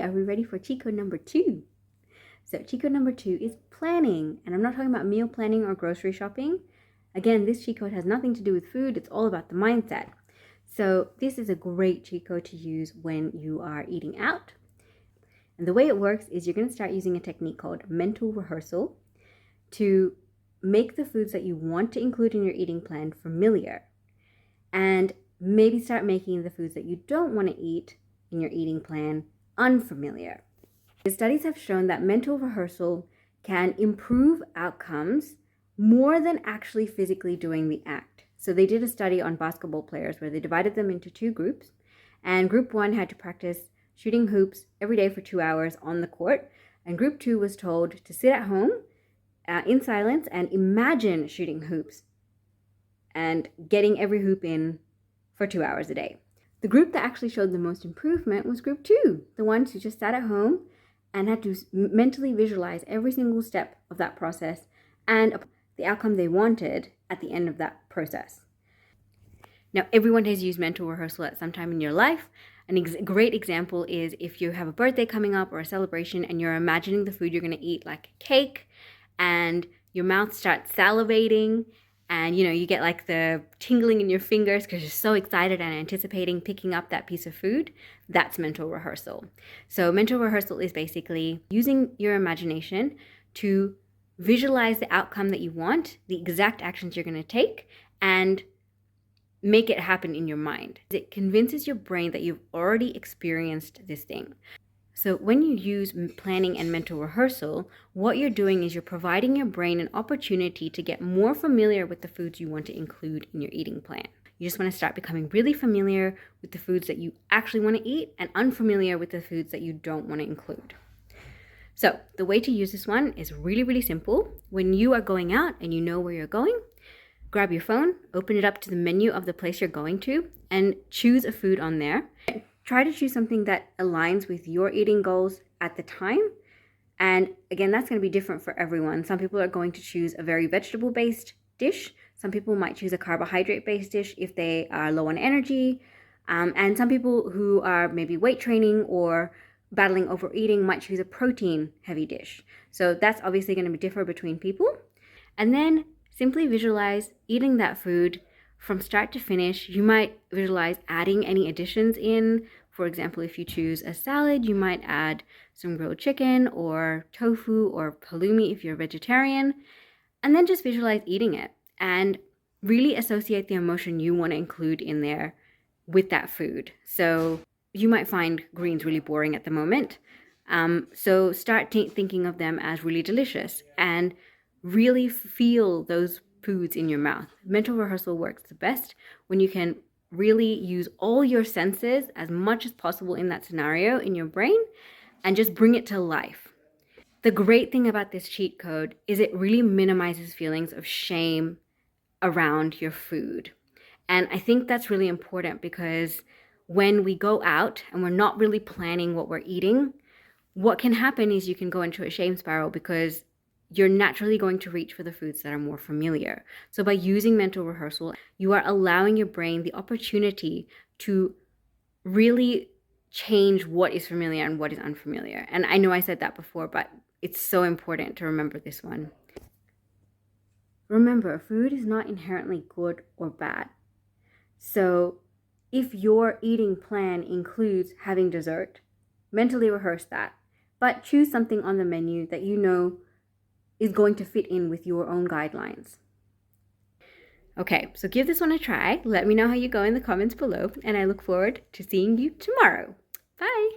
Okay, are we ready for cheat code number 2? So cheat code number 2 is planning, and I'm not talking about meal planning or grocery shopping. Again, this cheat code has nothing to do with food. It's all about the mindset. So this is a great cheat code to use when you are eating out. And the way it works is you're going to start using a technique called mental rehearsal to make the foods that you want to include in your eating plan familiar, and maybe start making the foods that you don't want to eat in your eating plan unfamiliar. The studies have shown that mental rehearsal can improve outcomes more than actually physically doing the act. So they did a study on basketball players where they divided them into 2 groups, and group 1 had to practice shooting hoops every day for 2 hours on the court, and group 2 was told to sit at home in silence and imagine shooting hoops and getting every hoop in for 2 hours a day. The group that actually showed the most improvement was group 2, the ones who just sat at home and had to mentally visualize every single step of that process and the outcome they wanted at the end of that process. Now, everyone has used mental rehearsal at some time in your life. A great example is if you have a birthday coming up or a celebration and you're imagining the food you're going to eat, like cake, and your mouth starts salivating, and you get like the tingling in your fingers because you're so excited and anticipating picking up that piece of food. That's mental rehearsal. So mental rehearsal is basically using your imagination to visualize the outcome that you want, the exact actions you're going to take, and make it happen in your mind. It convinces your brain that you've already experienced this thing. So when you use planning and mental rehearsal, what you're doing is you're providing your brain an opportunity to get more familiar with the foods you want to include in your eating plan. You just want to start becoming really familiar with the foods that you actually want to eat and unfamiliar with the foods that you don't want to include. So the way to use this one is really, really simple. When you are going out and you know where you're going, grab your phone, open it up to the menu of the place you're going to, and choose a food on there. Try to choose something that aligns with your eating goals at the time. And again, that's going to be different for everyone. Some people are going to choose a very vegetable-based dish. Some people might choose a carbohydrate-based dish if they are low on energy. And some people who are maybe weight training or battling overeating might choose a protein-heavy dish. So that's obviously going to differ between people. And then simply visualize eating that food from start to finish. You might visualize adding any additions in. For example, if you choose a salad, you might add some grilled chicken or tofu or halloumi if you're vegetarian. And then just visualize eating it and really associate the emotion you want to include in there with that food. So you might find greens really boring at the moment. So start thinking of them as really delicious and really feel those foods in your mouth. Mental rehearsal works the best when you can really use all your senses as much as possible in that scenario in your brain and just bring it to life. The great thing about this cheat code is it really minimizes feelings of shame around your food. And I think that's really important because when we go out and we're not really planning what we're eating, what can happen is you can go into a shame spiral because you're naturally going to reach for the foods that are more familiar. So by using mental rehearsal, you are allowing your brain the opportunity to really change what is familiar and what is unfamiliar. And I know I said that before, but it's so important to remember this one. Remember, food is not inherently good or bad. So if your eating plan includes having dessert, mentally rehearse that, but choose something on the menu that you know is going to fit in with your own guidelines. Okay, so give this one a try. Let me know how you go in the comments below, and I look forward to seeing you tomorrow. Bye!